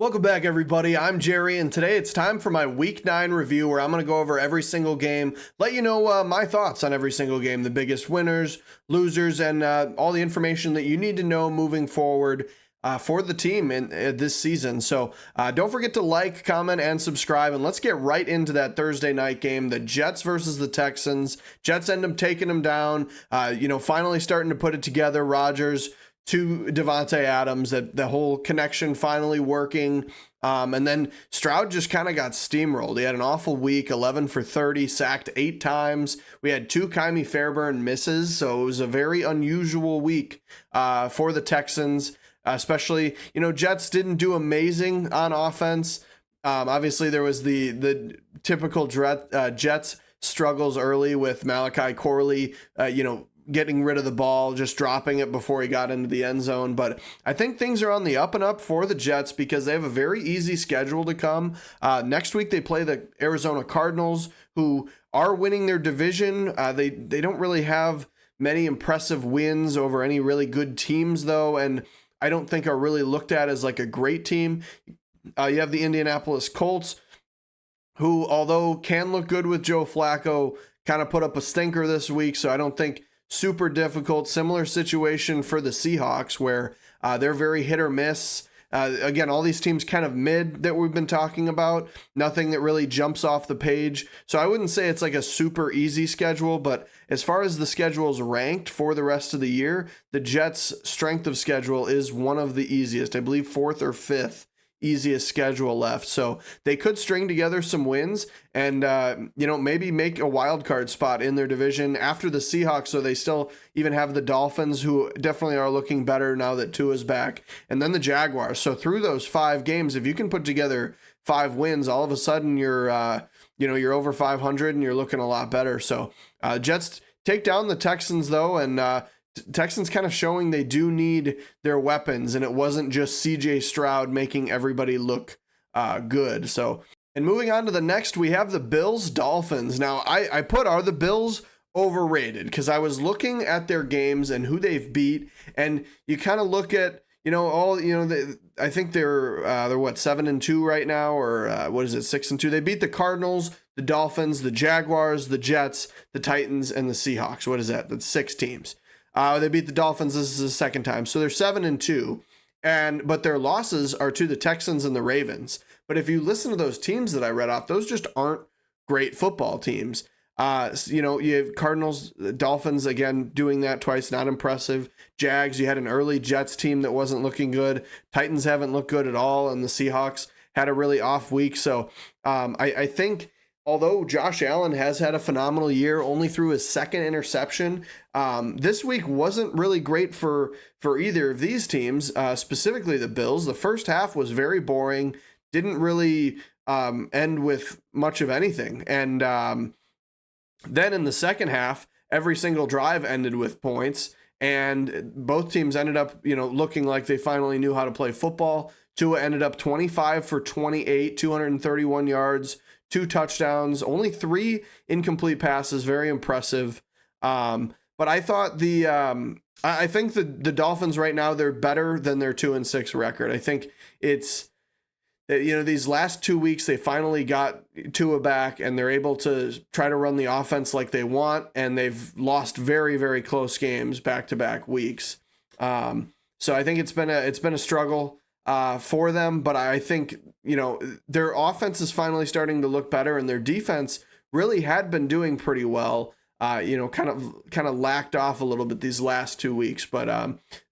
Welcome back, everybody. I'm Jerry, and today it's time for my Week 9 review where I'm going to go over every single game, let you know my thoughts on every single game, the biggest winners, losers, and all the information that you need to know moving forward for the team in this season. So don't forget to like, comment, and subscribe, and let's get right into that Thursday night game, the Jets versus the Texans. Jets end up taking them down, finally starting to put it together. Rodgers to Devontae Adams, that the whole connection finally working. And then Stroud just kind of got steamrolled. He had an awful week, 11 for 30, sacked 8 times. We had 2 Kymie Fairbairn misses, so it was a very unusual week for the Texans, especially, Jets didn't do amazing on offense. Obviously, there was the typical Jets struggles early with Malachi Corley, getting rid of the ball, just dropping it before he got into the end zone. But I think things are on the up and up for the Jets because they have a very easy schedule to come. Next week, they play the Arizona Cardinals, who are winning their division. They don't really have many impressive wins over any really good teams, though, and I don't think are really looked at as like a great team. You have the Indianapolis Colts, who, although can look good with Joe Flacco, kind of put up a stinker this week, so I don't think super difficult. Similar situation for the Seahawks, where they're very hit or miss. Again, all these teams kind of mid that we've been talking about. Nothing that really jumps off the page. So I wouldn't say it's like a super easy schedule, but as far as the schedule is ranked for the rest of the year, the Jets' strength of schedule is one of the easiest. I believe 4th or 5th easiest schedule left. So they could string together some wins and, maybe make a wild card spot in their division after the Seahawks. So they still even have the Dolphins, who definitely are looking better now that Tua's back, and then the Jaguars. So through those 5 games, if you can put together 5 wins, all of a sudden you're over 500 and you're looking a lot better. So Jets take down the Texans though. And, Texans kind of showing they do need their weapons, and it wasn't just CJ Stroud making everybody look good. So, and moving on to the next, we have the Bills Dolphins. Now, I put, are the Bills overrated? Because I was looking at their games and who they've beat, and you kind of look at, I think they're 7-2 right now, or 6-2. They beat the Cardinals, the Dolphins, the Jaguars, the Jets, the Titans, and the Seahawks. What is that? That's 6 teams. They beat the Dolphins. This is the second time. So they're 7-2, but their losses are to the Texans and the Ravens. But if you listen to those teams that I read off, those just aren't great football teams. You have Cardinals, Dolphins, again, doing that twice, not impressive. Jags, you had an early Jets team that wasn't looking good. Titans haven't looked good at all, and the Seahawks had a really off week. So I think, although Josh Allen has had a phenomenal year, only threw his 2nd interception, this week wasn't really great for either of these teams, specifically the Bills. The first half was very boring, didn't really end with much of anything. And then in the second half, every single drive ended with points, and both teams ended up, looking like they finally knew how to play football. Tua ended up 25 for 28, 231 yards, 2 touchdowns, only 3 incomplete passes. Very impressive. But I thought I think the Dolphins right now, they're better than their 2-6 record. I think it's, these last 2 weeks, they finally got Tua back and they're able to try to run the offense like they want. And they've lost very, very close games back-to-back weeks. So I think it's been a struggle for them, but I think, their offense is finally starting to look better, and their defense really had been doing pretty well. Kind of lacked off a little bit these last 2 weeks, but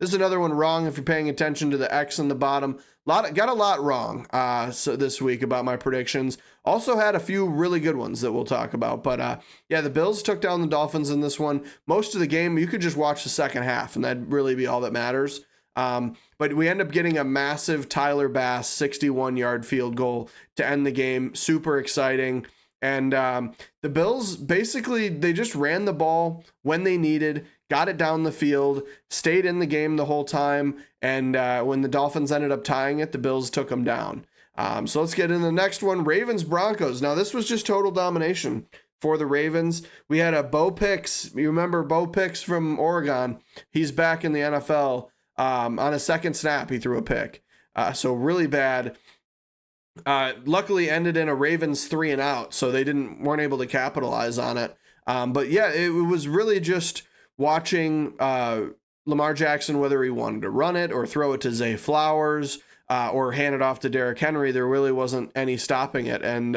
this is another one wrong if you're paying attention to the X in the bottom. Got a lot wrong so this week about my predictions. Also had a few really good ones that we'll talk about, but the Bills took down the Dolphins in this one. Most of the game, you could just watch the second half, and that'd really be all that matters. But we end up getting a massive Tyler Bass 61-yard field goal to end the game. Super exciting. And the Bills, basically, they just ran the ball when they needed, got it down the field, stayed in the game the whole time. And when the Dolphins ended up tying it, the Bills took them down. So let's get into the next one, Ravens-Broncos. Now, this was just total domination for the Ravens. We had a Bo Picks. You remember Bo Picks from Oregon? He's back in the NFL. On a second snap, he threw a pick. So really bad. Luckily ended in a Ravens 3-and-out, so they weren't able to capitalize on it. But yeah, it was really just watching Lamar Jackson, whether he wanted to run it or throw it to Zay Flowers or hand it off to Derrick Henry. There really wasn't any stopping it, and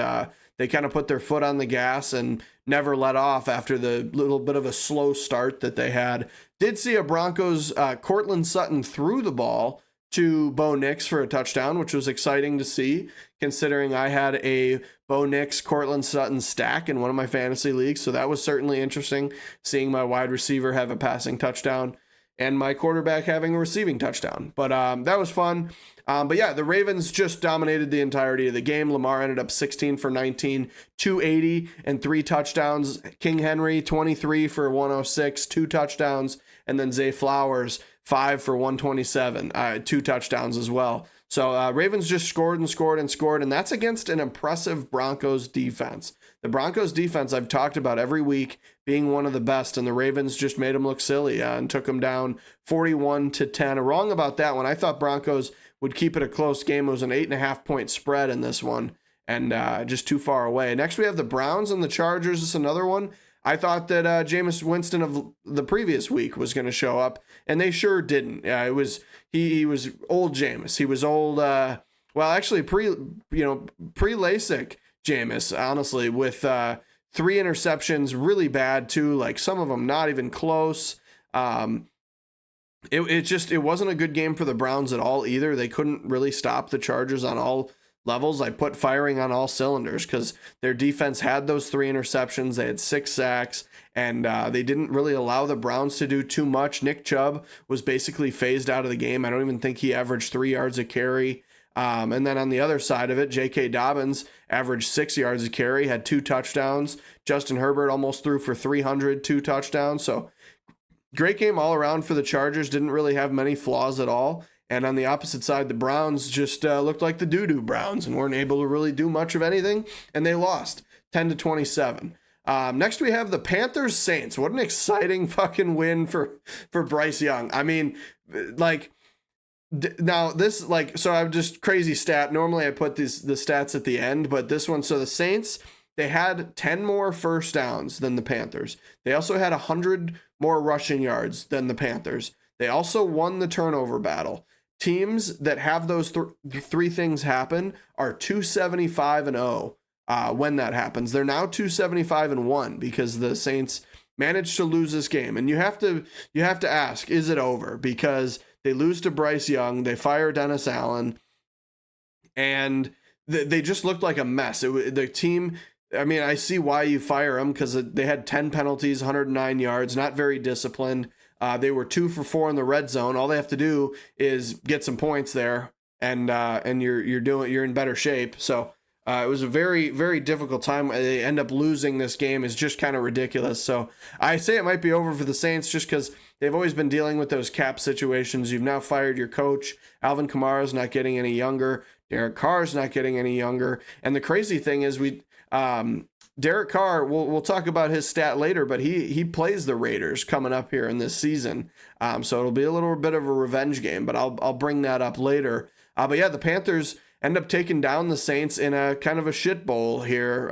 they kind of put their foot on the gas and never let off after the little bit of a slow start that they had. Did see a Broncos Cortland Sutton threw the ball to Bo Nix for a touchdown, which was exciting to see, considering I had a Bo Nix, Cortland Sutton stack in one of my fantasy leagues. So that was certainly interesting, seeing my wide receiver have a passing touchdown and my quarterback having a receiving touchdown. But that was fun. But yeah, the Ravens just dominated the entirety of the game. Lamar ended up 16 for 19, 280 and 3 touchdowns. King Henry, 23 for 106, 2 touchdowns. And then Zay Flowers, 5 for 127, 2 touchdowns as well. So Ravens just scored and scored and scored, and that's against an impressive Broncos defense. The Broncos defense I've talked about every week being one of the best, and the Ravens just made them look silly and took them down 41-10. Wrong about that one. I thought Broncos would keep it a close game. It was an 8.5-point spread in this one, and just too far away. Next, we have the Browns and the Chargers. This is another one. I thought that Jameis Winston of the previous week was going to show up, and they sure didn't. It was he was old Jameis. He was old. Well, actually, pre-LASIK Jameis, honestly, with 3 interceptions, really bad too. Like some of them not even close. It wasn't a good game for the Browns at all either. They couldn't really stop the Chargers on all levels. I put firing on all cylinders because their defense had those 3 interceptions. They had 6 sacks, and they didn't really allow the Browns to do too much. Nick Chubb was basically phased out of the game. I don't even think he averaged 3 yards a carry. And then on the other side of it, J.K. Dobbins averaged 6 yards a carry, had 2 touchdowns. Justin Herbert almost threw for 300, 2 touchdowns. So great game all around for the Chargers. Didn't really have many flaws at all. And on the opposite side, the Browns just looked like the doo-doo Browns and weren't able to really do much of anything. And they lost 10-27. Next, we have the Panthers Saints. What an exciting fucking win for Bryce Young. I mean, like, now this, like, so I'm just crazy stat. Normally I put the stats at the end, but this one, so the Saints, they had 10 more first downs than the Panthers. They also had 100 more rushing yards than the Panthers. They also won the turnover battle. Teams that have those 3 things happen are 275-0 when that happens. They're now 275-1 because the Saints managed to lose this game. And you have to ask, is it over? Because they lose to Bryce Young, they fire Dennis Allen, and they just looked like a mess. The team, I mean, I see why you fire them because they had 10 penalties, 109 yards, not very disciplined. They were 2 for 4 in the red zone. All they have to do is get some points there, and you're in better shape. So it was a very, very difficult time. They end up losing this game is just kind of ridiculous. So I say it might be over for the Saints just because they've always been dealing with those cap situations. You've now fired your coach. Alvin Kamara's not getting any younger. Derek Carr's not getting any younger. And the crazy thing is Derek Carr, we'll talk about his stat later, but he plays the Raiders coming up here in this season. So it'll be a little bit of a revenge game, but I'll bring that up later. But yeah, the Panthers end up taking down the Saints in a kind of a shit bowl here.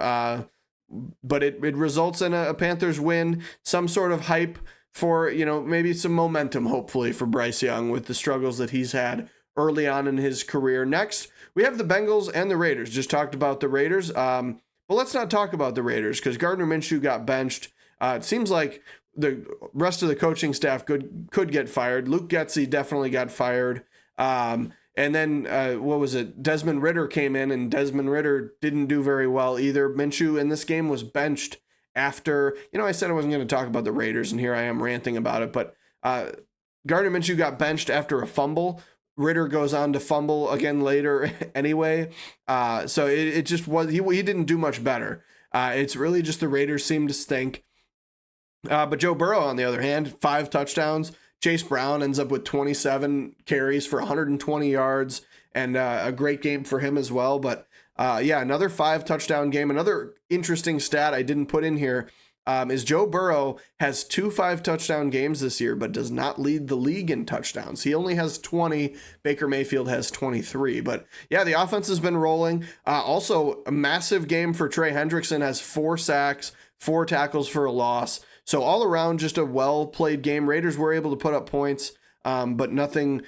But it results in a Panthers win, some sort of hype for, maybe some momentum, hopefully, for Bryce Young with the struggles that he's had early on in his career. Next, we have the Bengals and the Raiders. Just talked about the Raiders. Well, let's not talk about the Raiders because Gardner Minshew got benched. It seems like the rest of the coaching staff could get fired. Luke Getsy definitely got fired. And then, what was it? Desmond Ridder came in, and Desmond Ridder didn't do very well either. Minshew in this game was benched after, I said I wasn't going to talk about the Raiders, and here I am ranting about it. But Gardner Minshew got benched after a fumble. Ridder goes on to fumble again later anyway. So it just was, he didn't do much better. It's really just the Raiders seem to stink. But Joe Burrow, on the other hand, 5 touchdowns. Chase Brown ends up with 27 carries for 120 yards and a great game for him as well. But yeah, another 5 touchdown game. Another interesting stat I didn't put in here. is Joe Burrow has 2 5-touchdown games this year, but does not lead the league in touchdowns. He only has 20. Baker Mayfield has 23. But yeah, the offense has been rolling. Also, a massive game for Trey Hendrickson, has 4 sacks, 4 tackles for a loss. So all around, just a well-played game. Raiders were able to put up points, but nothing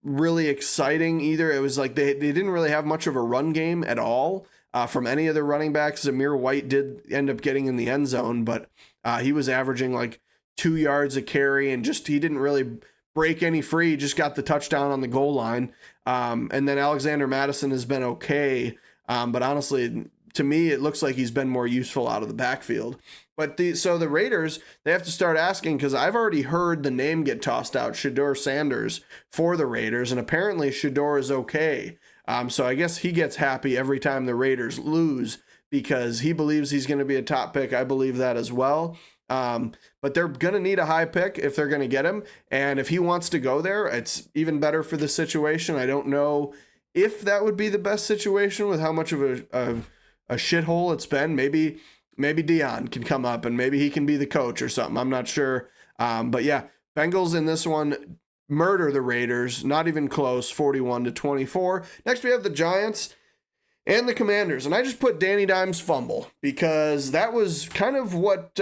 really exciting either. It was like they didn't really have much of a run game at all. From any of the running backs. Zamir White did end up getting in the end zone, but he was averaging like 2 yards a carry, and he didn't really break any free. He just got the touchdown on the goal line. And then Alexander Madison has been okay, but honestly, to me, it looks like he's been more useful out of the backfield. But so the Raiders, they have to start asking, because I've already heard the name get tossed out, Shedeur Sanders, for the Raiders, and apparently Shedeur is okay. So I guess he gets happy every time the Raiders lose, because he believes he's going to be a top pick. I believe that as well. But they're going to need a high pick if they're going to get him. And if he wants to go there, it's even better for the situation. I don't know if that would be the best situation with how much of a shithole it's been. Maybe Dion can come up and maybe he can be the coach or something. I'm not sure. But yeah, Bengals in this one murder the Raiders, not even close, 41-24. Next, we have the Giants and the Commanders, and I just put Danny Dimes' fumble because that was kind of what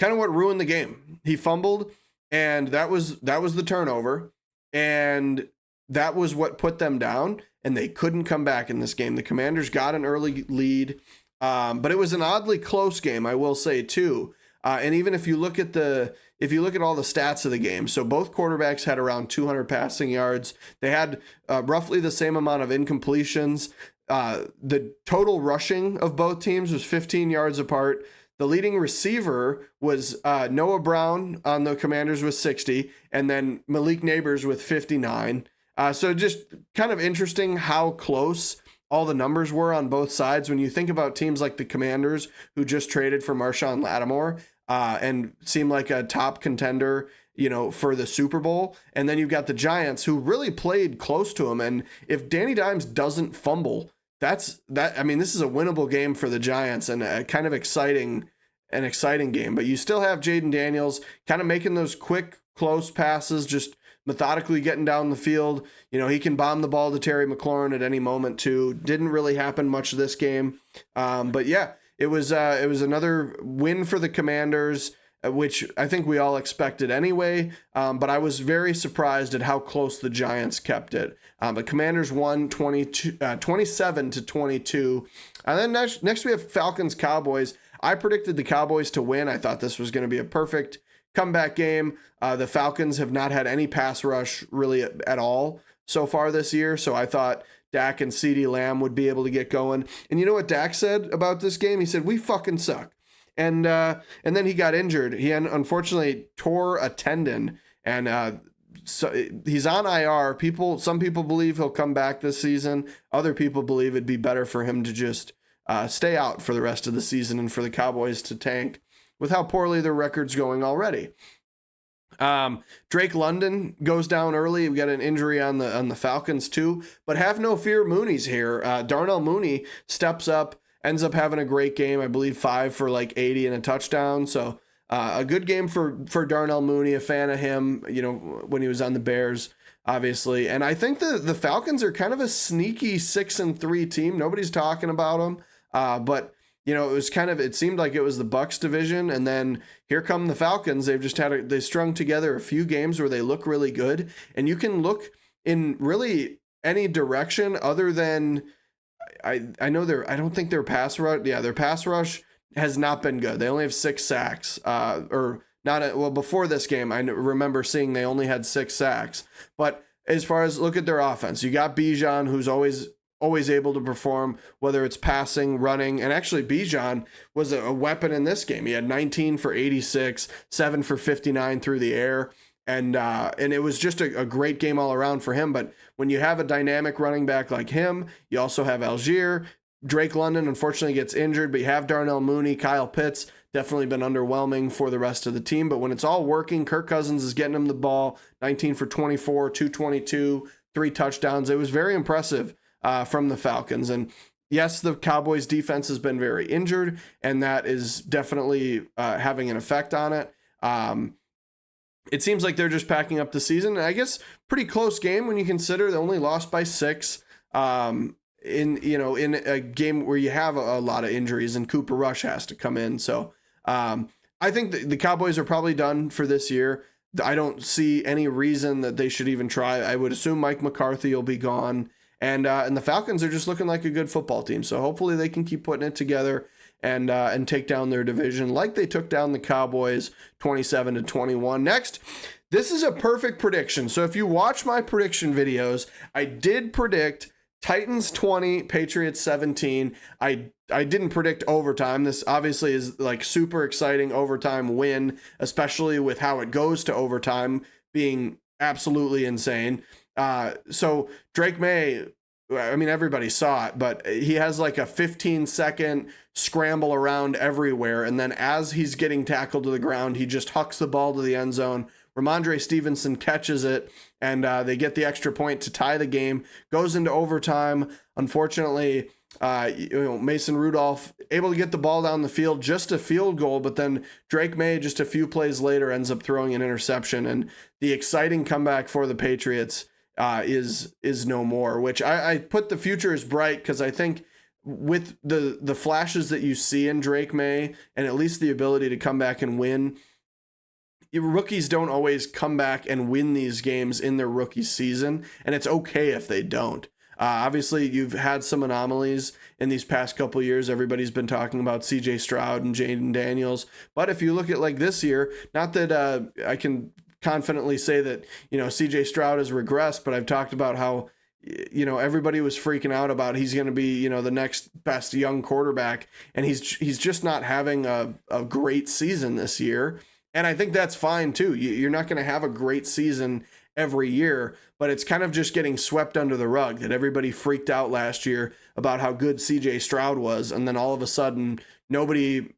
ruined the game. He fumbled, and that was the turnover, and that was what put them down, and they couldn't come back in this game. The Commanders got an early lead, but it was an oddly close game, I will say too. And even if you look at all the stats of the game, so both quarterbacks had around 200 passing yards. They had roughly the same amount of incompletions. The total rushing of both teams was 15 yards apart. The leading receiver was Noah Brown on the Commanders with 60, and then Malik Neighbors with 59. So just kind of interesting how close all the numbers were on both sides when you think about teams like the Commanders, who just traded for Marshawn Lattimore and seem like a top contender, for the Super Bowl. And then you've got the Giants, who really played close to him. And if Danny Dimes doesn't fumble, this is a winnable game for the Giants, and a kind of exciting game. But you still have Jaden Daniels kind of making those quick, close passes, just methodically getting down the field. He can bomb the ball to Terry McLaurin at any moment too. Didn't really happen much this game. But yeah, it was another win for the Commanders, which I think we all expected anyway. But I was very surprised at how close the Giants kept it. The Commanders won 27-22. And then next we have Falcons Cowboys. I predicted the Cowboys to win. I thought this was going to be a perfect comeback game. The Falcons have not had any pass rush really at all so far this year, so I thought Dak and CeeDee Lamb would be able to get going. And you know what Dak said about this game? He said, "We fucking suck." And then he got injured. He unfortunately tore a tendon, and so he's on IR. Some people believe he'll come back this season. Other people believe it'd be better for him to just stay out for the rest of the season and for the Cowboys to tank with how poorly their record's going already. Drake London goes down early. We got an injury on the Falcons too, but have no fear, Mooney's here. Darnell Mooney steps up, ends up having a great game. I believe 5 for like 80 and a touchdown. So a good game for Darnell Mooney. A fan of him, when he was on the Bears, obviously. And I think the Falcons are kind of a sneaky 6-3 team. Nobody's talking about them, but it seemed like it was the Bucs division, and then here come the Falcons. They've just they strung together a few games where they look really good, and you can look in really any direction other than I don't think their pass rush. Yeah, their pass rush has not been good. They only have 6 sacks, before this game, I remember seeing they only had 6 sacks. But as far as look at their offense, you got Bijan, who's always able to perform, whether it's passing, running, and actually Bijan was a weapon in this game. He had 19 for 86, 7 for 59 through the air, and it was just a great game all around for him. But when you have a dynamic running back like him, you also have Algier. Drake London unfortunately gets injured, but you have Darnell Mooney, Kyle Pitts, definitely been underwhelming for the rest of the team. But when it's all working, Kirk Cousins is getting him the ball, 19 for 24, 222, 3 touchdowns. It was very impressive from the Falcons. And yes, the Cowboys defense has been very injured, and that is definitely having an effect on it. It seems like they're just packing up the season. I guess pretty close game when you consider they only lost by 6. In a game where you have a lot of injuries and Cooper Rush has to come in. So I think the Cowboys are probably done for this year. I don't see any reason that they should even try. I would assume Mike McCarthy will be gone. And the Falcons are just looking like a good football team. So hopefully they can keep putting it together and take down their division like they took down the Cowboys 27-21. Next, this is a perfect prediction. So if you watch my prediction videos, I did predict Titans 20, Patriots 17. I didn't predict overtime. This obviously is like super exciting overtime win, especially with how it goes to overtime being absolutely insane. So Drake May, I mean, everybody saw it, but he has like a 15-second scramble around everywhere. And then as he's getting tackled to the ground, he just hucks the ball to the end zone. Ramondre Stevenson catches it, and they get the extra point to tie the game. Goes into overtime. Unfortunately, Mason Rudolph able to get the ball down the field, just a field goal, but then Drake May, just a few plays later, ends up throwing an interception. And the exciting comeback for the Patriots is no more, which I put the future is bright because I think with the flashes that you see in Drake May and at least the ability to come back and win, rookies don't always come back and win these games in their rookie season, and it's okay if they don't. Obviously, you've had some anomalies in these past couple of years. Everybody's been talking about C.J. Stroud and Jaden Daniels, but if you look at like this year, not that I can confidently say that C.J. Stroud has regressed, but I've talked about how everybody was freaking out about he's going to be the next best young quarterback, and he's just not having a great season this year. And I think that's fine too. You're not going to have a great season every year, but it's kind of just getting swept under the rug that everybody freaked out last year about how good CJ Stroud was. And then all of a sudden, nobody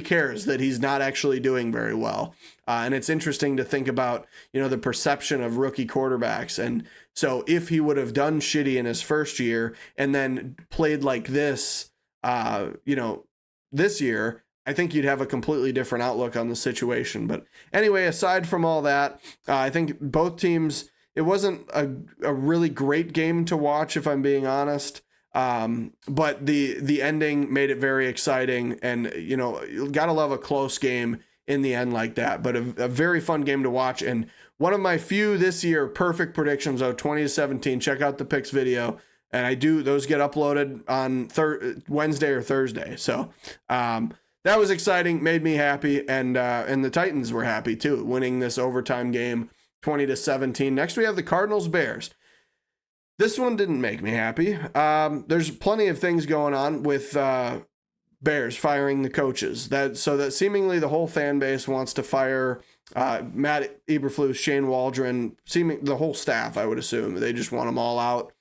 cares that he's not actually doing very well. And it's interesting to think about, the perception of rookie quarterbacks. And so if he would have done shitty in his first year and then played like this, this year, I think you'd have a completely different outlook on the situation. But anyway, aside from all that, I think both teams, it wasn't a really great game to watch, if I'm being honest. But the ending made it very exciting. And, you got to love a close game in the end like that. But a very fun game to watch. And one of my few this year perfect predictions of 20-17. Check out the picks video. And those get uploaded on Wednesday or Thursday. So, that was exciting, made me happy, and the Titans were happy too, winning this overtime game 20-17. Next, we have the Cardinals Bears. This one didn't make me happy. There's plenty of things going on with Bears firing the coaches. That seemingly the whole fan base wants to fire Matt Eberflus, Shane Waldron, the whole staff. I would assume they just want them all out.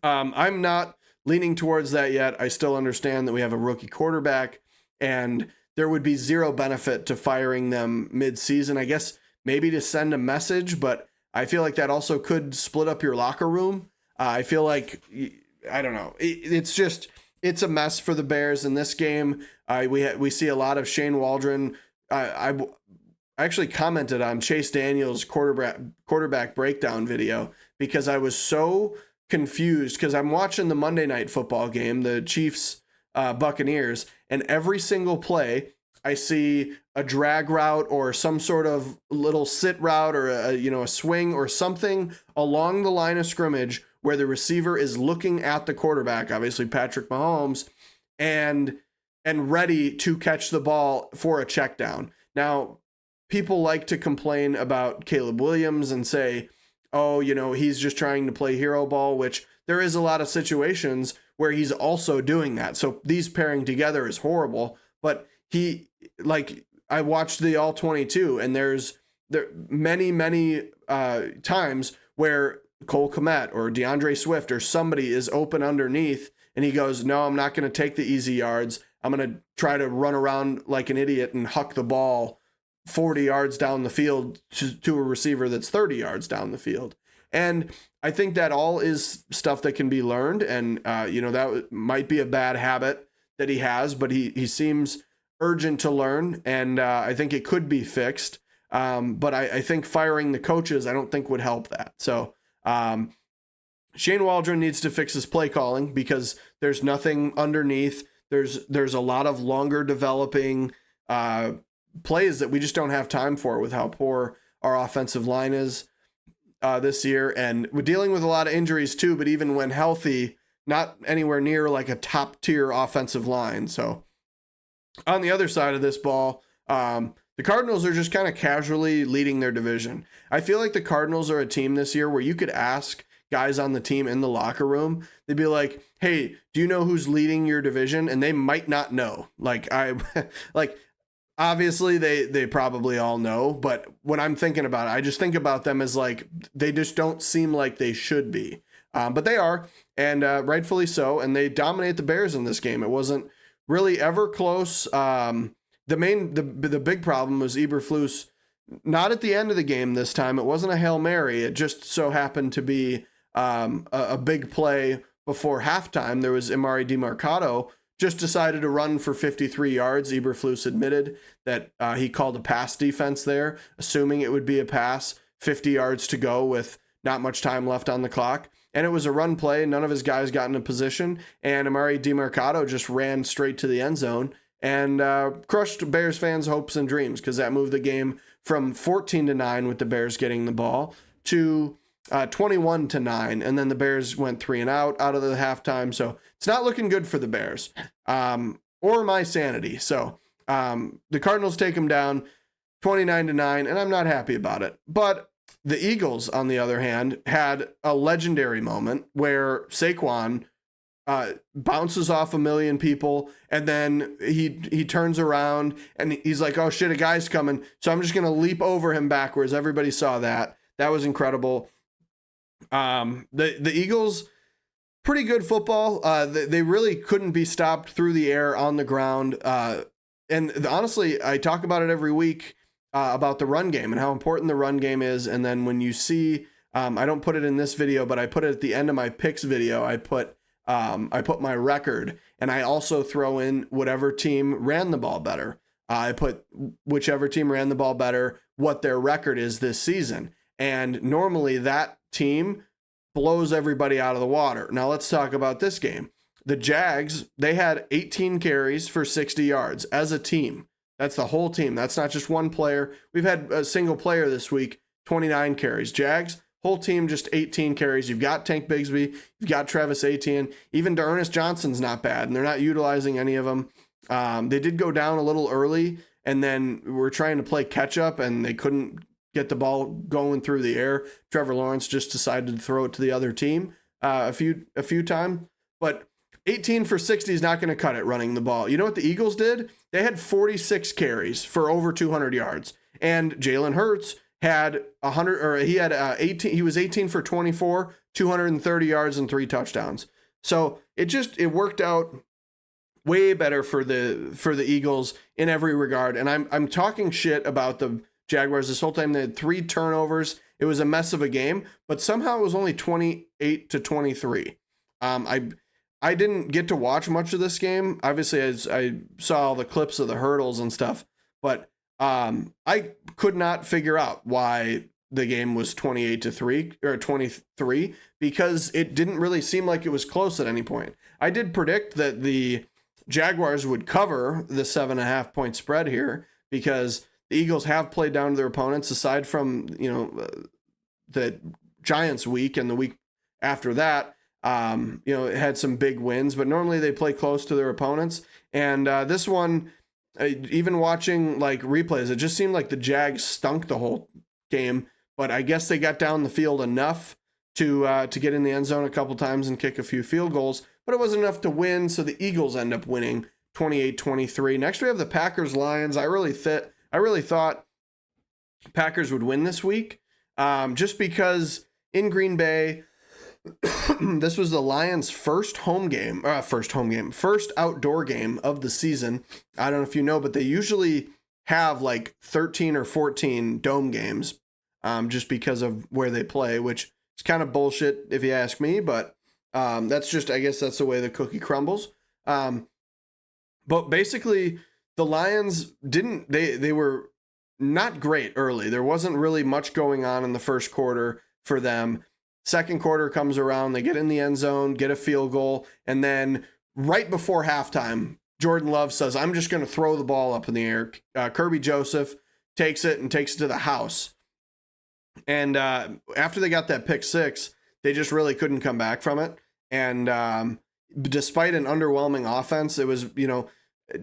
I'm not leaning towards that yet. I still understand that we have a rookie quarterback. And there would be zero benefit to firing them mid-season. I guess maybe to send a message, but I feel like that also could split up your locker room. I feel like, I don't know. It's a mess for the Bears in this game. We see a lot of Shane Waldron. I actually commented on Chase Daniels' quarterback breakdown video because I was so confused because I'm watching the Monday Night Football game, the Chiefs Buccaneers, and every single play I see a drag route or some sort of little sit route or a swing or something along the line of scrimmage where the receiver is looking at the quarterback, obviously Patrick Mahomes, and ready to catch the ball for a check down. Now, people like to complain about Caleb Williams and say, oh, he's just trying to play hero ball, which there is a lot of situations where he's also doing that. So these pairing together is horrible, but I watched the All 22 and there many times where Cole Kmet or DeAndre Swift or somebody is open underneath and he goes, no, I'm not going to take the easy yards. I'm going to try to run around like an idiot and huck the ball 40 yards down the field to a receiver that's 30 yards down the field. And I think that all is stuff that can be learned. And, that might be a bad habit that he has, but he seems urgent to learn. And I think it could be fixed. But I think firing the coaches, I don't think would help that. So Shane Waldron needs to fix his play calling because there's nothing underneath. There's a lot of longer developing plays that we just don't have time for with how poor our offensive line is this year. And we're dealing with a lot of injuries too, but even when healthy, not anywhere near like a top tier offensive line. So on the other side of this ball, the Cardinals are just kind of casually leading their division. I feel like the Cardinals are a team this year where you could ask guys on the team in the locker room, they'd be like, hey, do you know who's leading your division? And they might not know. Obviously they probably all know, but when I'm thinking about it, I just think about them as like, they just don't seem like they should be. But they are, and rightfully so. And they dominate the Bears in this game. It wasn't really ever close. The big problem was Eberflus, not at the end of the game this time. It wasn't a Hail Mary. It just so happened to be a big play before halftime. There was Emari Demercado just decided to run for 53 yards. Eberflus admitted that he called a pass defense there, assuming it would be a pass, 50 yards to go with not much time left on the clock. And it was a run play. None of his guys got in a position, and Emari Demercado just ran straight to the end zone and crushed Bears fans' hopes and dreams, because that moved the game from 14-9 with the Bears getting the ball to 21-9, and then the Bears went 3 and out of the halftime. So it's not looking good for the Bears or my sanity. So the Cardinals take them down 29-9, and I'm not happy about it. But the Eagles, on the other hand, had a legendary moment where Saquon bounces off a million people, and then he turns around and he's like, oh shit, a guy's coming, so I'm just gonna leap over him backwards. Everybody saw that. That was incredible. The Eagles, pretty good football. They really couldn't be stopped through the air, on the ground, and honestly, I talk about it every week about the run game and how important the run game is. And then when you see, I don't put it in this video, but I put it at the end of my picks video. I put my record, and I also throw in whatever team ran the ball better. I put whichever team ran the ball better, what their record is this season. And normally that team blows everybody out of the water. Now let's talk about this game. The Jags, they had 18 carries for 60 yards as a team. That's the whole team. That's not just one player. We've had a single player this week, 29 carries. Jags, whole team, just 18 carries. You've got Tank Bigsby. You've got Travis Etienne. Even D'Ernest Johnson's not bad, and they're not utilizing any of them. They did go down a little early, and then we're trying to play catch up, and they couldn't get the ball going through the air. Trevor Lawrence just decided to throw it to the other team a few times. But 18 for 60 is not going to cut it running the ball. You know what the Eagles did? They had 46 carries for over 200 yards. And Jalen Hurts had 18. He was 18 for 24, 230 yards and 3 touchdowns. So it worked out way better for the Eagles in every regard. And I'm talking shit about the Jaguars this whole time. They had 3 turnovers. It was a mess of a game, but somehow it was only 28-23. I didn't get to watch much of this game. Obviously, as I saw all the clips of the hurdles and stuff, but I could not figure out why the game was 28-3 or 23, because it didn't really seem like it was close at any point. I did predict that the Jaguars would cover the 7.5 point spread here, because the Eagles have played down to their opponents, aside from, the Giants week and the week after that. It had some big wins, but normally they play close to their opponents. And this one, even watching like replays, it just seemed like the Jags stunk the whole game. But I guess they got down the field enough to get in the end zone a couple times and kick a few field goals, but it wasn't enough to win. So the Eagles end up winning 28-23. Next we have the Packers-Lions. I really thought Packers would win this week, just because in Green Bay, this was the Lions' first outdoor game of the season. I don't know if you know, but they usually have like 13 or 14 dome games, just because of where they play, which It's kind of bullshit if you ask me, but that's just, I guess that's the way the cookie crumbles. But basically, the Lions they were not great early. There wasn't really much going on in the first quarter for them. Second quarter comes around, they get in the end zone, get a field goal, and then right before halftime, Jordan Love says, I'm just going to throw the ball up in the air. Kirby Joseph takes it to the house. And after they got that pick six, they just really couldn't come back from it. And despite an underwhelming offense, it was,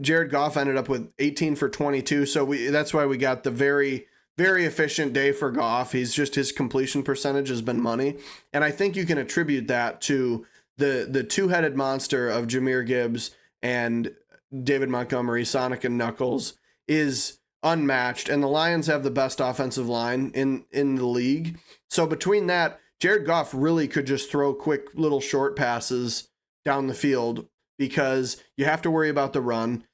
Jared Goff ended up with 18 for 22. So that's why we got the very, very efficient day for Goff. His completion percentage has been money. And I think you can attribute that to the two-headed monster of Jahmyr Gibbs and David Montgomery, Sonic and Knuckles, is unmatched. And the Lions have the best offensive line in the league. So between that, Jared Goff really could just throw quick little short passes down the field because you have to worry about the run.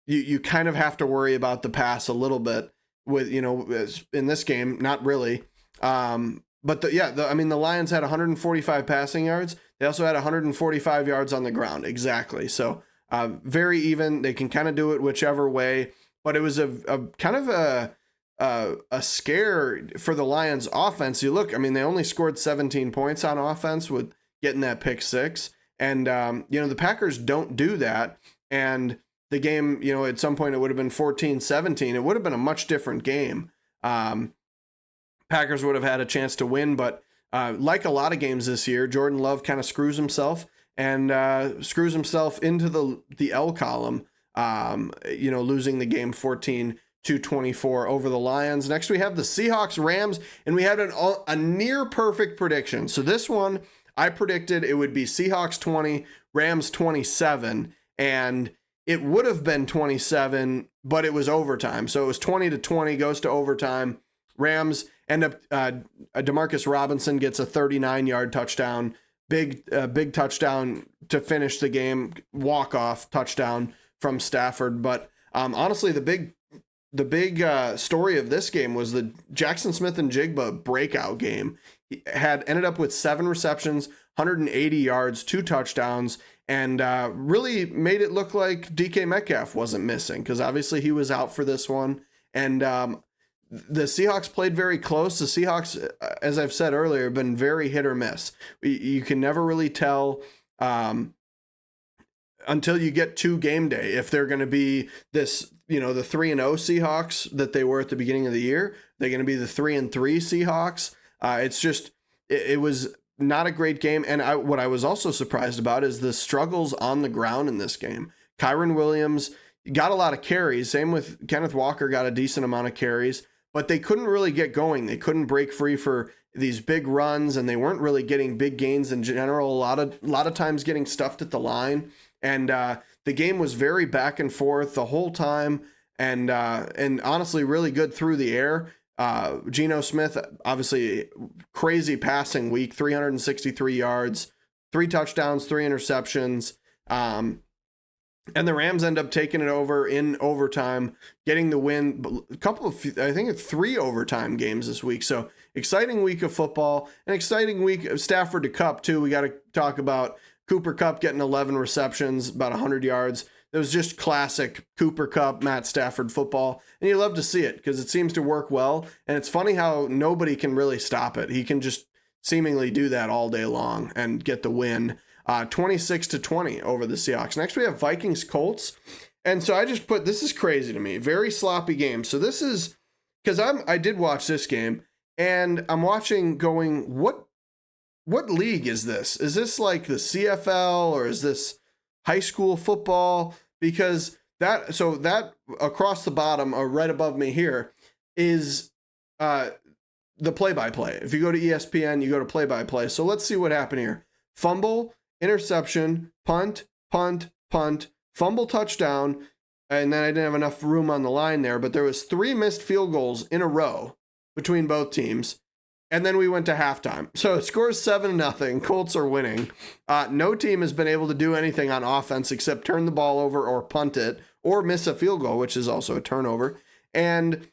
You kind of have to worry about the pass a little bit with, in this game, not really. But the Lions had 145 passing yards. They also had 145 yards on the ground. Exactly. So very even. They can kind of do it whichever way, but it was a kind of a scare for the Lions offense. You look, they only scored 17 points on offense with getting that pick six. And, the Packers don't do that. And the game, at some point it would have been 14-17. It would have been a much different game. Packers would have had a chance to win, but like a lot of games this year, Jordan Love kind of screws himself into the L column, losing the game 14-24 over the Lions. Next, we have the Seahawks Rams, and we had a near perfect prediction. So this one, I predicted it would be Seahawks 20, Rams 27, and it would have been 27, but it was overtime. So it was 20-20, goes to overtime. Rams end up, Demarcus Robinson gets a 39-yard touchdown, big touchdown to finish the game, walk-off touchdown from Stafford. But honestly, the big story of this game was the Jackson Smith-Njigba breakout game. He ended up with 7 receptions, 180 yards, 2 touchdowns, and really made it look like DK Metcalf wasn't missing because obviously he was out for this one. And the Seahawks played very close. The Seahawks, as I've said earlier, have been very hit or miss. You can never really tell until you get to game day if they're going to be this, the 3-0 Seahawks that they were at the beginning of the year. They're going to be the 3-3 Seahawks. It's just, it was not a great game. And what I was also surprised about is the struggles on the ground in this game. Kyren Williams got a lot of carries. Same with Kenneth Walker, got a decent amount of carries, but they couldn't really get going. They couldn't break free for these big runs, and they weren't really getting big gains in general. A lot of times getting stuffed at the line. And the game was very back and forth the whole time, and honestly really good through the air. Geno Smith, obviously crazy passing week, 363 yards, 3 touchdowns, 3 interceptions. And the Rams end up taking it over in overtime, getting the win. A couple of, I think 3 overtime games this week. So exciting week of football, an exciting week of Stafford to Kupp too. We got to talk about Cooper Kupp getting 11 receptions, about 100 yards. It was just classic Cooper Kupp, Matt Stafford football. And you love to see it because it seems to work well. And it's funny how nobody can really stop it. He can just seemingly do that all day long and get the win. 26-20 over the Seahawks. Next, we have Vikings Colts. And so I just put, this is crazy to me. Very sloppy game. So this is, because I did watch this game, and I'm watching going, what league is this? Is this like the CFL, or is this high school football? Because that across the bottom, or right above me here, is the play-by-play. If you go to ESPN, you go to play-by-play. So let's see what happened here. Fumble, interception, punt, fumble, touchdown, and then I didn't have enough room on the line there, but there was 3 missed field goals in a row between both teams. And then we went to halftime. So it scores 7-0. Colts are winning. No team has been able to do anything on offense except turn the ball over or punt it or miss a field goal, which is also a turnover. And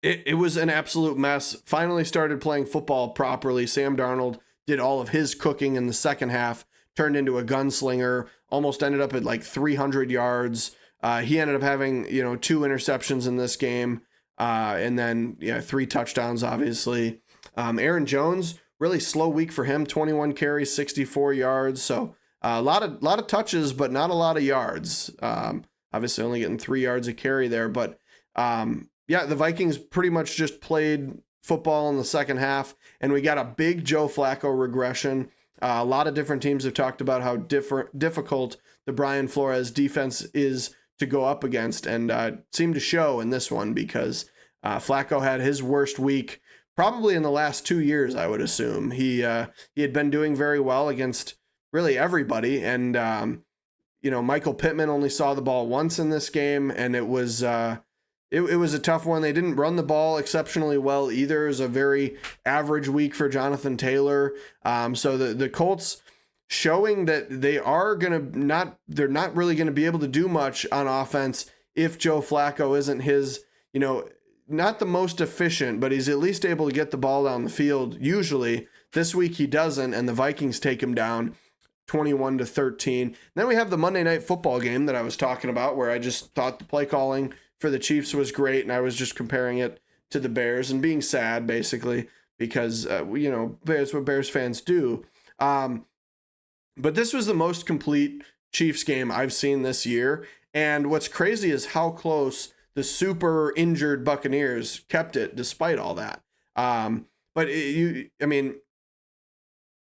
It was an absolute mess. Finally started playing football properly. Sam Darnold did all of his cooking in the second half, turned into a gunslinger, almost ended up at like 300 yards. He ended up having, 2 interceptions in this game, and then 3 touchdowns, obviously. Aaron Jones, really slow week for him, 21 carries, 64 yards. So a lot of touches, but not a lot of yards. Obviously only getting 3 yards a carry there, but the Vikings pretty much just played football in the second half, and we got a big Joe Flacco regression. A lot of different teams have talked about how difficult the Brian Flores defense is to go up against, and seemed to show in this one because Flacco had his worst week probably in the last 2 years, I would assume. He had been doing very well against really everybody, and Michael Pittman only saw the ball once in this game, and it was it was a tough one. They didn't run the ball exceptionally well either. It was a very average week for Jonathan Taylor. So the Colts showing that they're not really gonna be able to do much on offense if Joe Flacco isn't his, not the most efficient, but he's at least able to get the ball down the field. Usually this week he doesn't, and the Vikings take him down 21-13. Then we have the Monday Night Football game that I was talking about, where I just thought the play calling for the Chiefs was great, and I was just comparing it to the Bears and being sad, basically, because, Bears, what Bears fans do. But this was the most complete Chiefs game I've seen this year, and what's crazy is how close the super injured Buccaneers kept it despite all that.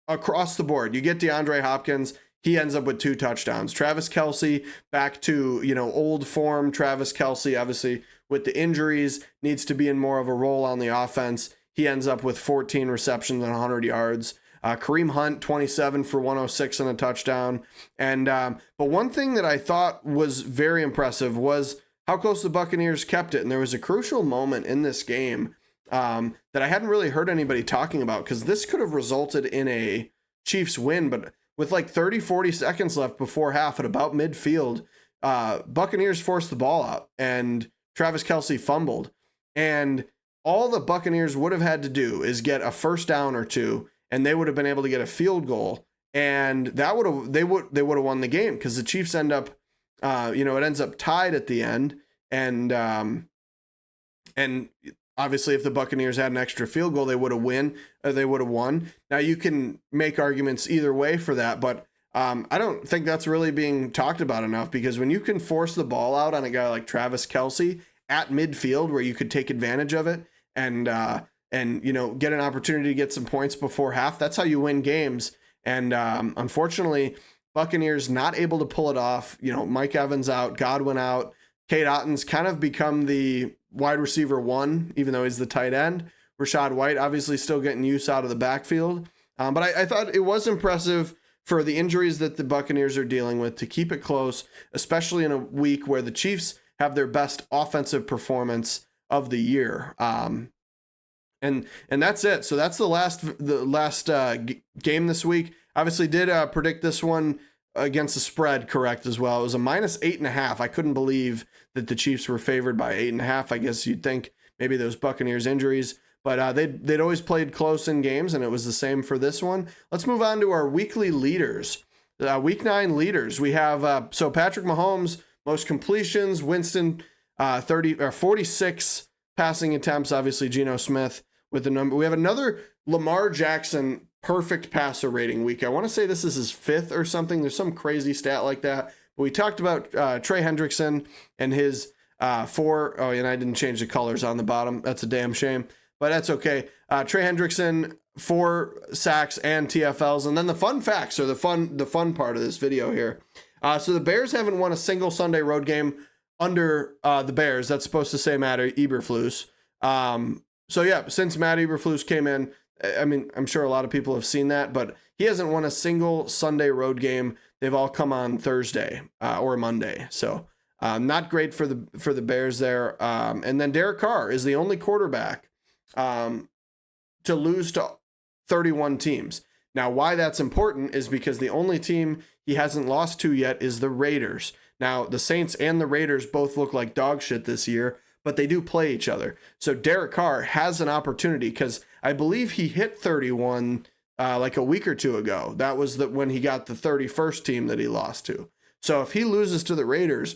Across the board, you get DeAndre Hopkins, he ends up with 2 touchdowns. Travis Kelce back to, old form. Travis Kelce, obviously, with the injuries, needs to be in more of a role on the offense. He ends up with 14 receptions and 100 yards. Kareem Hunt, 27 for 106 and a touchdown. And but one thing that I thought was very impressive was how close the Buccaneers kept it. And there was a crucial moment in this game that I hadn't really heard anybody talking about, because this could have resulted in a Chiefs win, but with like 40 seconds left before half at about midfield, Buccaneers forced the ball out and Travis Kelce fumbled. And all the Buccaneers would have had to do is get a first down or 2, and they would have been able to get a field goal. And that they would have won the game, because the Chiefs end up, it ends up tied at the end. And obviously, if the Buccaneers had an extra field goal, they would have won. Now, you can make arguments either way for that, but I don't think that's really being talked about enough, because when you can force the ball out on a guy like Travis Kelce at midfield, where you could take advantage of it and get an opportunity to get some points before half, that's how you win games. And unfortunately, Buccaneers not able to pull it off. Mike Evans out, Godwin out. Cade Otton's kind of become the wide receiver 1, even though he's the tight end. Rachaad White obviously still getting use out of the backfield. But I thought it was impressive for the injuries that the Buccaneers are dealing with to keep it close, especially in a week where the Chiefs have their best offensive performance of the year. And that's it. So that's the last game this week. Obviously did predict this one against the spread correct as well. It was a -8.5. I couldn't believe that the Chiefs were favored by 8.5. I guess you'd think maybe those Buccaneers injuries, but they'd always played close in games, and it was the same for this one. Let's move on to our weekly leaders. Week 9 leaders. We have so Patrick Mahomes, most completions, Winston 46 passing attempts, obviously Geno Smith with the number. We have another Lamar Jackson perfect passer rating week. I want to say this is his 5th or something. There's some crazy stat like that. But we talked about Trey Hendrickson and his 4. Oh, and I didn't change the colors on the bottom. That's a damn shame, but that's okay. Trey Hendrickson, 4 sacks and TFLs. And then the fun facts are the fun part of this video here. So the Bears haven't won a single Sunday road game under the Bears. That's supposed to say Matt Eberflus. Since Matt Eberflus came in, I mean, I'm sure a lot of people have seen that, but he hasn't won a single Sunday road game. They've all come on Thursday or Monday. So not great for the Bears there. And then Derek Carr is the only quarterback to lose to 31 teams. Now, why that's important is because the only team he hasn't lost to yet is the Raiders. Now, the Saints and the Raiders both look like dog shit this year, but they do play each other. So Derek Carr has an opportunity because I believe he hit 31 like a week or two ago. That was when he got the 31st team that he lost to. So if he loses to the Raiders,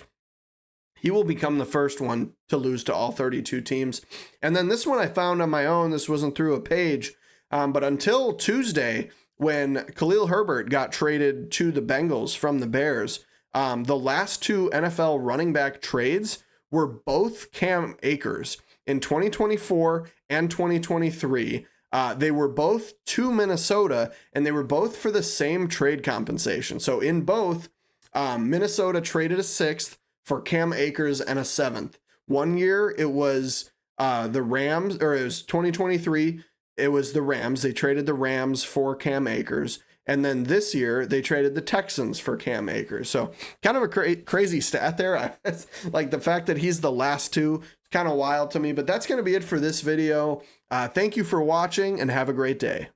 he will become the first one to lose to all 32 teams. And then this one I found on my own. This wasn't through a page, but until Tuesday, when Khalil Herbert got traded to the Bengals from the Bears, the last two NFL running back trades were both Cam Akers in 2024 and 2023. They were both to Minnesota, and they were both for the same trade compensation. So in both, Minnesota traded a 6th for Cam Akers and a 7th. One year it was the Rams, or it was 2023. It was the Rams. They traded the Rams for Cam Akers. And then this year they traded the Texans for Cam Akers. So kind of a crazy stat there. Like the fact that he's the last two, it's kind of wild to me. But that's going to be it for this video. Thank you for watching and have a great day.